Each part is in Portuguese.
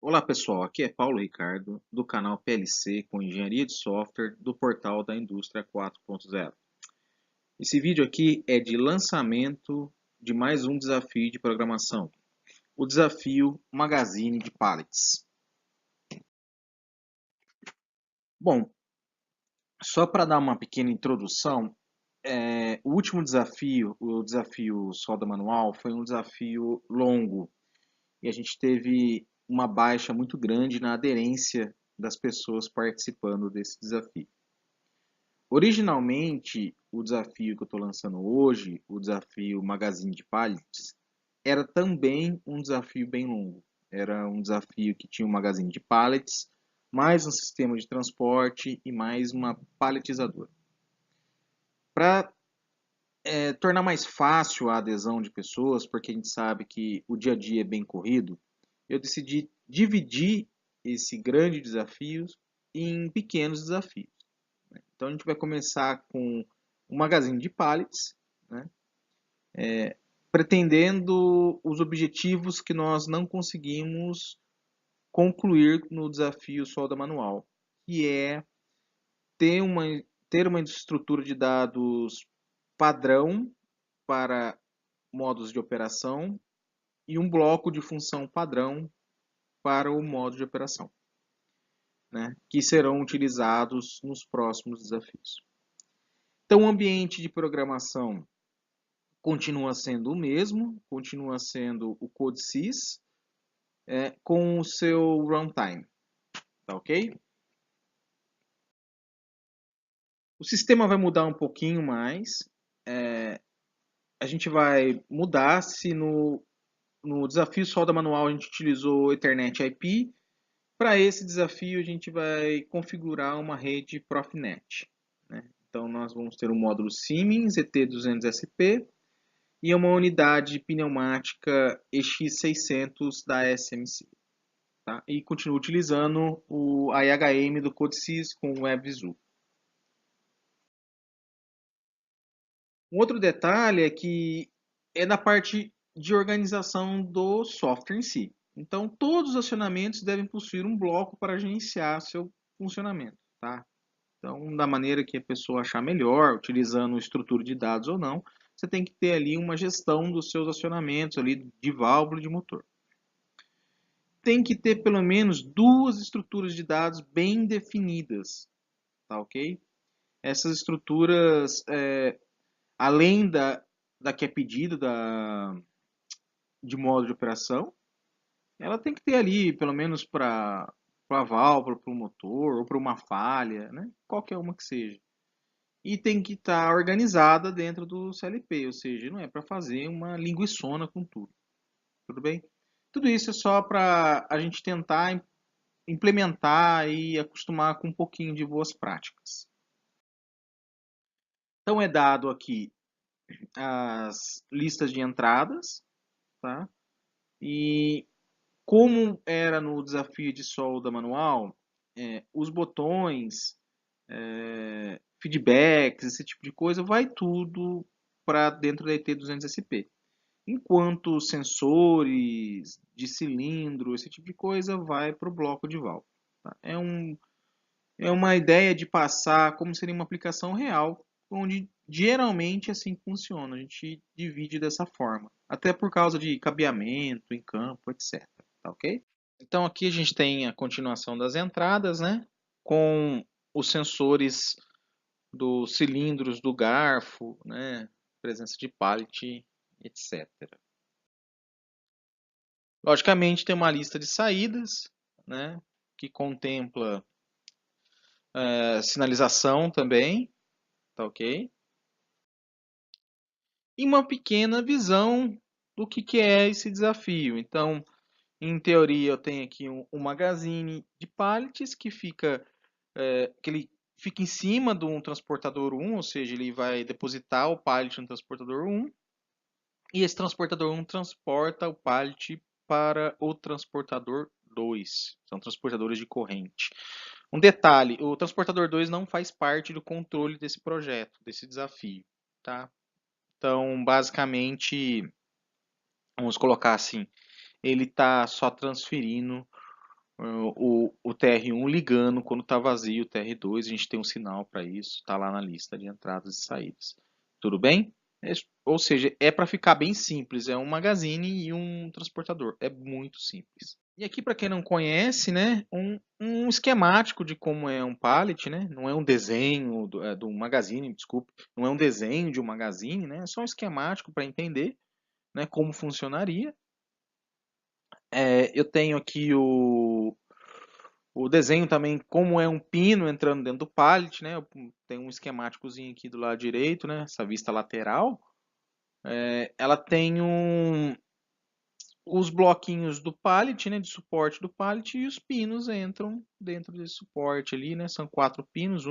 Olá pessoal, aqui é Paulo Ricardo do canal PLC com Engenharia de Software do portal da Indústria 4.0. Esse vídeo aqui é de lançamento de mais um desafio de programação, o desafio Magazine de Pallets. Bom, só para dar uma pequena introdução, o último desafio, o desafio solda manual, foi um desafio longo e a gente teve uma baixa muito grande na aderência das pessoas participando desse desafio. Originalmente, o desafio que eu estou lançando hoje, o desafio Magazine de Pallets, era também um desafio bem longo. Era um desafio que tinha um magazine de pallets, mais um sistema de transporte e mais uma palletizadora. Para tornar mais fácil a adesão de pessoas, porque a gente sabe que o dia a dia é bem corrido, eu decidi dividir esse grande desafio em pequenos desafios. Então a gente vai começar com um magazine de pallets, né? Pretendendo os objetivos que nós não conseguimos concluir no desafio solda manual, que é ter uma, ter uma estrutura de dados padrão para modos de operação e um bloco de função padrão para o modo de operação, né? Que serão utilizados nos próximos desafios. Então, o ambiente de programação continua sendo o mesmo, continua sendo o CodeSys, com o seu runtime, tá ok? O sistema vai mudar um pouquinho mais, a gente vai mudar se no desafio solda manual a gente utilizou Ethernet IP, para esse desafio a gente vai configurar uma rede Profinet, né? Então nós vamos ter um módulo Siemens ET200SP e uma unidade pneumática EX600 da SMC. Tá? E continuo utilizando o IHM do CodeSys com o WebVisua. Um outro detalhe é que é na parte de organização do software em si. Então, todos os acionamentos devem possuir um bloco para gerenciar seu funcionamento. Tá? Então, da maneira que a pessoa achar melhor, utilizando estrutura de dados ou não, você tem que ter ali uma gestão dos seus acionamentos ali de válvula e de motor. Tem que ter pelo menos duas estruturas de dados bem definidas, tá ok? Essas estruturas, além da que é pedido de modo de operação, ela tem que ter ali, pelo menos para a válvula, para o motor, ou para uma falha, né? Qualquer uma que seja. E tem que estar organizada dentro do CLP, ou seja, não é para fazer uma linguiçona com tudo. Tudo bem? Tudo isso é só para a gente tentar implementar e acostumar com um pouquinho de boas práticas. Então é dado aqui as listas de entradas, tá? E como era no desafio de solda manual, os botões, feedbacks, esse tipo de coisa, vai tudo para dentro da ET200SP. Enquanto sensores de cilindro, esse tipo de coisa, vai para o bloco de válvula. Tá? É uma ideia de passar como seria uma aplicação real, onde geralmente assim funciona. A gente divide dessa forma, até por causa de cabeamento em campo, etc. Tá ok? Então aqui a gente tem a continuação das entradas, né? Com os sensores dos cilindros do garfo, né? Presença de pallet, etc. Logicamente tem uma lista de saídas, né? Que contempla sinalização também, tá ok? E uma pequena visão do que é esse desafio. Então, em teoria, eu tenho aqui um magazine de pallets que ele fica em cima de um transportador 1, ou seja, ele vai depositar o pallet no transportador 1, e esse transportador 1 transporta o pallet para o transportador 2. São transportadores de corrente. Um detalhe, o transportador 2 não faz parte do controle desse projeto, desse desafio, tá? Então, basicamente, vamos colocar assim, ele está só transferindo o TR1 ligando quando está vazio o TR2, a gente tem um sinal para isso, está lá na lista de entradas e saídas. Tudo bem? Ou seja, é para ficar bem simples, é um magazine e um transportador, é muito simples. E aqui, para quem não conhece, né, um esquemático de como é um pallet, né, não é um desenho do magazine, desculpe, não é um desenho de um magazine, né, é só um esquemático para entender, né, como funcionaria. Eu tenho aqui o desenho também, como é um pino entrando dentro do pallet, né? Tem um esquemáticozinho aqui do lado direito, né? Essa vista lateral. Ela tem os bloquinhos do pallet, né? De suporte do pallet e os pinos entram dentro desse suporte ali, né? São 4 pinos,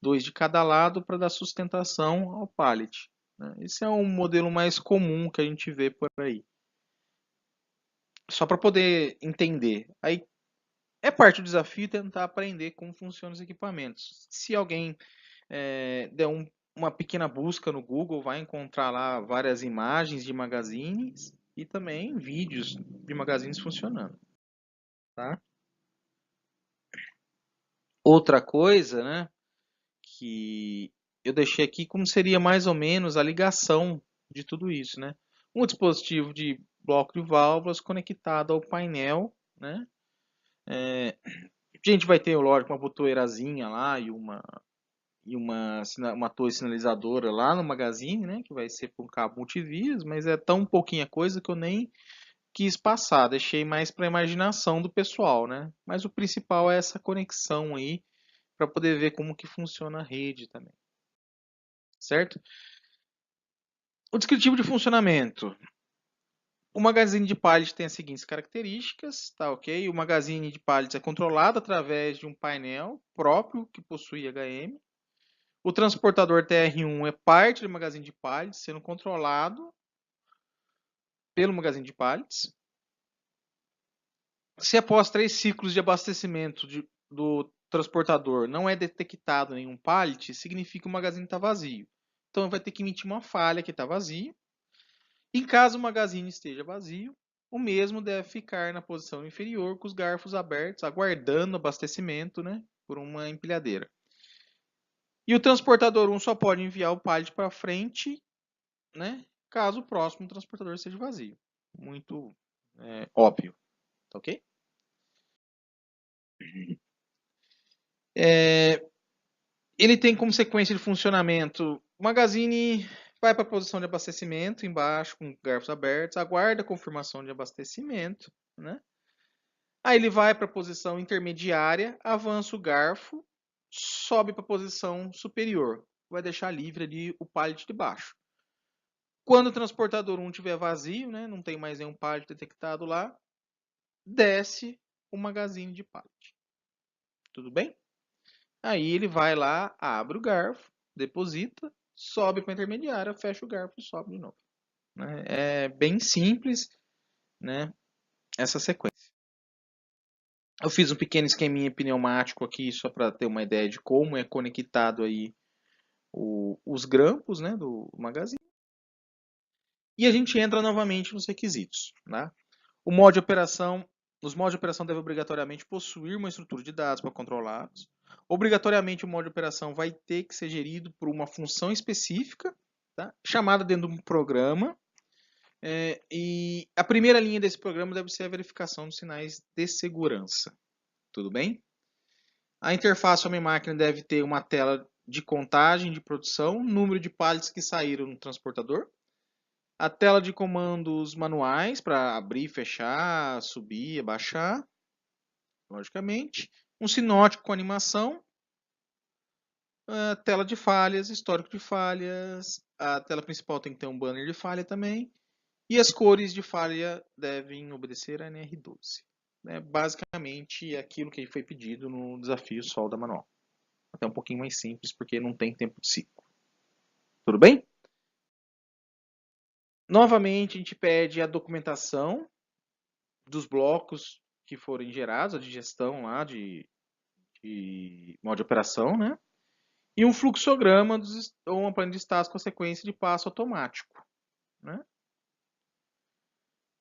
dois de cada lado para dar sustentação ao pallet. Né? Esse é um modelo mais comum que a gente vê por aí. Só para poder entender. Aí é parte do desafio tentar aprender como funcionam os equipamentos. Se alguém der uma pequena busca no Google, vai encontrar lá várias imagens de magazines e também vídeos de magazines funcionando. Tá? Outra coisa, né, que eu deixei aqui como seria mais ou menos a ligação de tudo isso, né? Um dispositivo de bloco de válvulas conectado ao painel, né? A gente vai ter, lógico, uma botoeirazinha lá e uma torre sinalizadora lá no magazine, né, que vai ser por um cabo multivias, mas é tão pouquinha coisa que eu nem quis passar, deixei mais para a imaginação do pessoal, né? Mas o principal é essa conexão aí para poder ver como que funciona a rede também, certo? O descritivo de funcionamento. O magazine de pallet tem as seguintes características, tá ok? O magazine de pallet é controlado através de um painel próprio que possui HM. O transportador TR1 é parte do magazine de pallets, sendo controlado pelo magazine de pallets. Se após 3 ciclos de abastecimento do transportador não é detectado nenhum pallet, significa que o magazine está vazio. Então vai ter que emitir uma falha que está vazio. Em caso o magazine esteja vazio, o mesmo deve ficar na posição inferior com os garfos abertos, aguardando abastecimento, né, por uma empilhadeira. E o transportador 1 só pode enviar o pallet para frente, né, caso o próximo transportador seja vazio. Muito óbvio, tá ok? Ele tem como sequência de funcionamento: o magazine vai para a posição de abastecimento embaixo com garfos abertos, aguarda a confirmação de abastecimento, né? Aí ele vai para a posição intermediária, avança o garfo, sobe para a posição superior, vai deixar livre ali o pallet de baixo. Quando o transportador 1 estiver vazio, né, não tem mais nenhum pallet detectado lá, desce o magazine de pallet. Tudo bem? Aí ele vai lá, abre o garfo, deposita, sobe para a intermediária, fecha o garfo e sobe de novo. Né? É bem simples, né, essa sequência. Eu fiz um pequeno esqueminha pneumático aqui só para ter uma ideia de como é conectado aí os grampos, né, do magazine. E a gente entra novamente nos requisitos. Né? O modo de operação, os modos de operação devem obrigatoriamente possuir uma estrutura de dados para controlá-los. Obrigatoriamente o modo de operação vai ter que ser gerido por uma função específica, tá? Chamada dentro de um programa. E a primeira linha desse programa deve ser a verificação dos sinais de segurança. Tudo bem? A interface homem-máquina deve ter uma tela de contagem de produção, número de pallets que saíram no transportador, a tela de comandos manuais para abrir, fechar, subir, abaixar, logicamente, um sinótico com animação, a tela de falhas, histórico de falhas, a tela principal tem que ter um banner de falha também, e as cores de falha devem obedecer a NR12. Basicamente aquilo que foi pedido no desafio solda manual. Até um pouquinho mais simples, porque não tem tempo de ciclo. Tudo bem? Novamente, a gente pede a documentação dos blocos que forem gerados, a digestão lá de modo de operação, né? E um fluxograma ou uma planilha de status com a sequência de passo automático, né?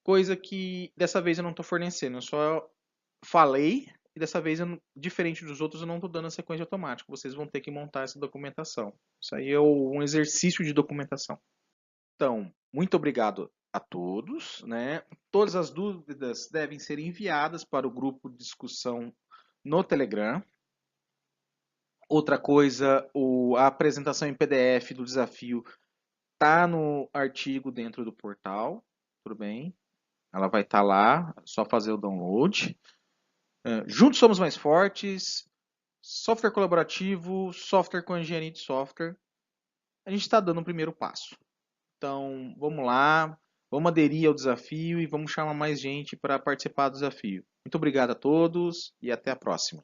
Coisa que dessa vez eu não estou fornecendo, eu só falei, e dessa vez, diferente dos outros, eu não estou dando a sequência automática. Vocês vão ter que montar essa documentação. Isso aí é um exercício de documentação. Então, muito obrigado a todos, né? Todas as dúvidas devem ser enviadas para o grupo de discussão no Telegram. Outra coisa, a apresentação em PDF do desafio está no artigo dentro do portal, tudo bem? Ela vai estar lá, é só fazer o download. Juntos somos mais fortes, software colaborativo, software com engenharia de software. A gente está dando o primeiro passo. Então, vamos lá, vamos aderir ao desafio e vamos chamar mais gente para participar do desafio. Muito obrigado a todos e até a próxima.